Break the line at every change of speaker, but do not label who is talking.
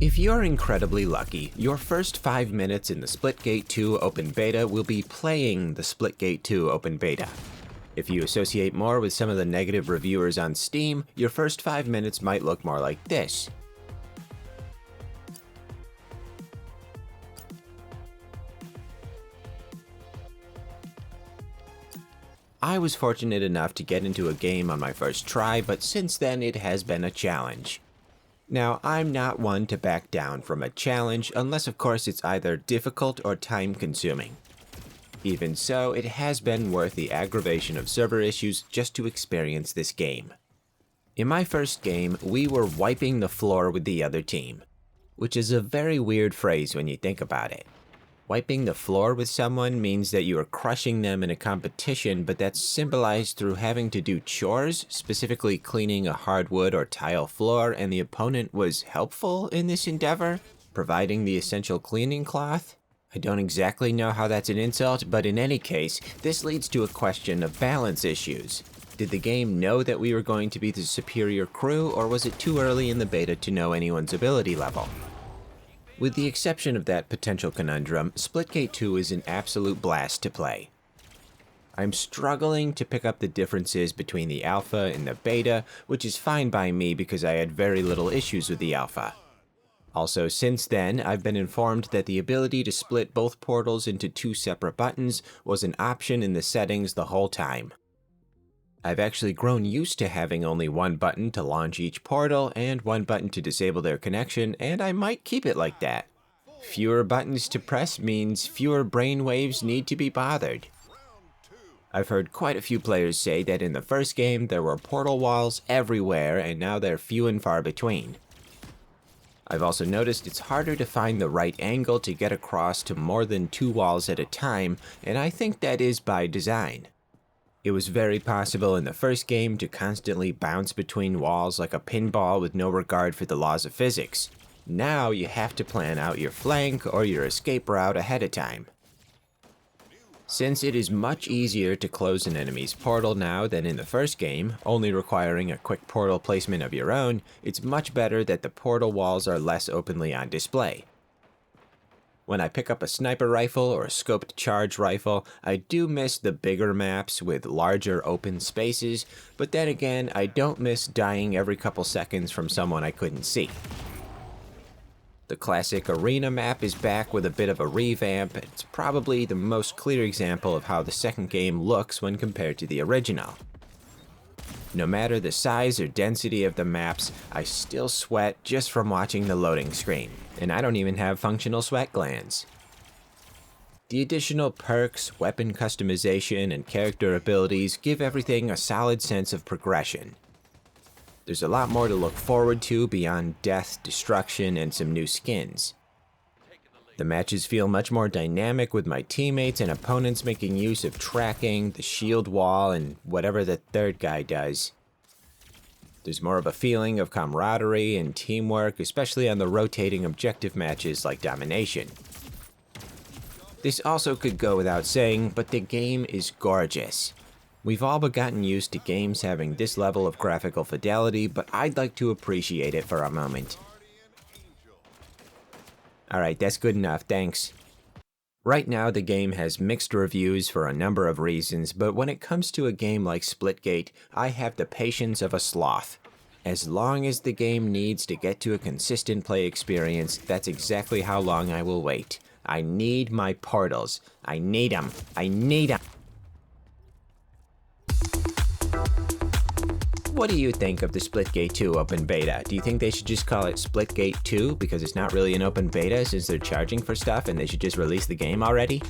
If you're incredibly lucky, your first 5 minutes in the Splitgate 2 open beta will be playing the Splitgate 2 open beta. If you associate more with some of the negative reviewers on Steam, your first 5 minutes might look more like this. I was fortunate enough to get into a game on my first try, but since then it has been a challenge. Now, I'm not one to back down from a challenge unless of course it's either difficult or time-consuming. Even so, it has been worth the aggravation of server issues just to experience this game. In my first game, we were wiping the floor with the other team, which is a very weird phrase when you think about it. Wiping the floor with someone means that you are crushing them in a competition, but that's symbolized through having to do chores, specifically cleaning a hardwood or tile floor, and the opponent was helpful in this endeavor, providing the essential cleaning cloth. I don't exactly know how that's an insult, but in any case, this leads to a question of balance issues. Did the game know that we were going to be the superior crew, or was it too early in the beta to know anyone's ability level? With the exception of that potential conundrum, Splitgate 2 is an absolute blast to play. I'm struggling to pick up the differences between the alpha and the beta, which is fine by me because I had very little issues with the alpha. Also, since then, I've been informed that the ability to split both portals into 2 separate buttons was an option in the settings the whole time. I've actually grown used to having only one button to launch each portal and one button to disable their connection, and I might keep it like that. Fewer buttons to press means fewer brainwaves need to be bothered. I've heard quite a few players say that in the first game there were portal walls everywhere and now they're few and far between. I've also noticed it's harder to find the right angle to get across to more than 2 walls at a time, and I think that is by design. It was very possible in the first game to constantly bounce between walls like a pinball with no regard for the laws of physics. Now you have to plan out your flank or your escape route ahead of time. Since it is much easier to close an enemy's portal now than in the first game, only requiring a quick portal placement of your own, it's much better that the portal walls are less openly on display. When I pick up a sniper rifle or a scoped charge rifle, I do miss the bigger maps with larger open spaces, but then again, I don't miss dying every couple seconds from someone I couldn't see. The classic arena map is back with a bit of a revamp, and it's probably the most clear example of how the second game looks when compared to the original. No matter the size or density of the maps, I still sweat just from watching the loading screen, and I don't even have functional sweat glands. The additional perks, weapon customization, and character abilities give everything a solid sense of progression. There's a lot more to look forward to beyond death, destruction, and some new skins. The matches feel much more dynamic with my teammates and opponents making use of tracking, the shield wall, and whatever the third guy does. There's more of a feeling of camaraderie and teamwork, especially on the rotating objective matches like Domination. This also could go without saying, but the game is gorgeous. We've all but gotten used to games having this level of graphical fidelity, but I'd like to appreciate it for a moment. Alright, that's good enough, thanks. Right now the game has mixed reviews for a number of reasons, but when it comes to a game like Splitgate, I have the patience of a sloth. As long as the game needs to get to a consistent play experience, that's exactly how long I will wait. I need my portals. I need them. I need them. What do you think of the Splitgate 2 open beta? Do you think they should just call it Splitgate 2 because it's not really an open beta since they're charging for stuff and they should just release the game already?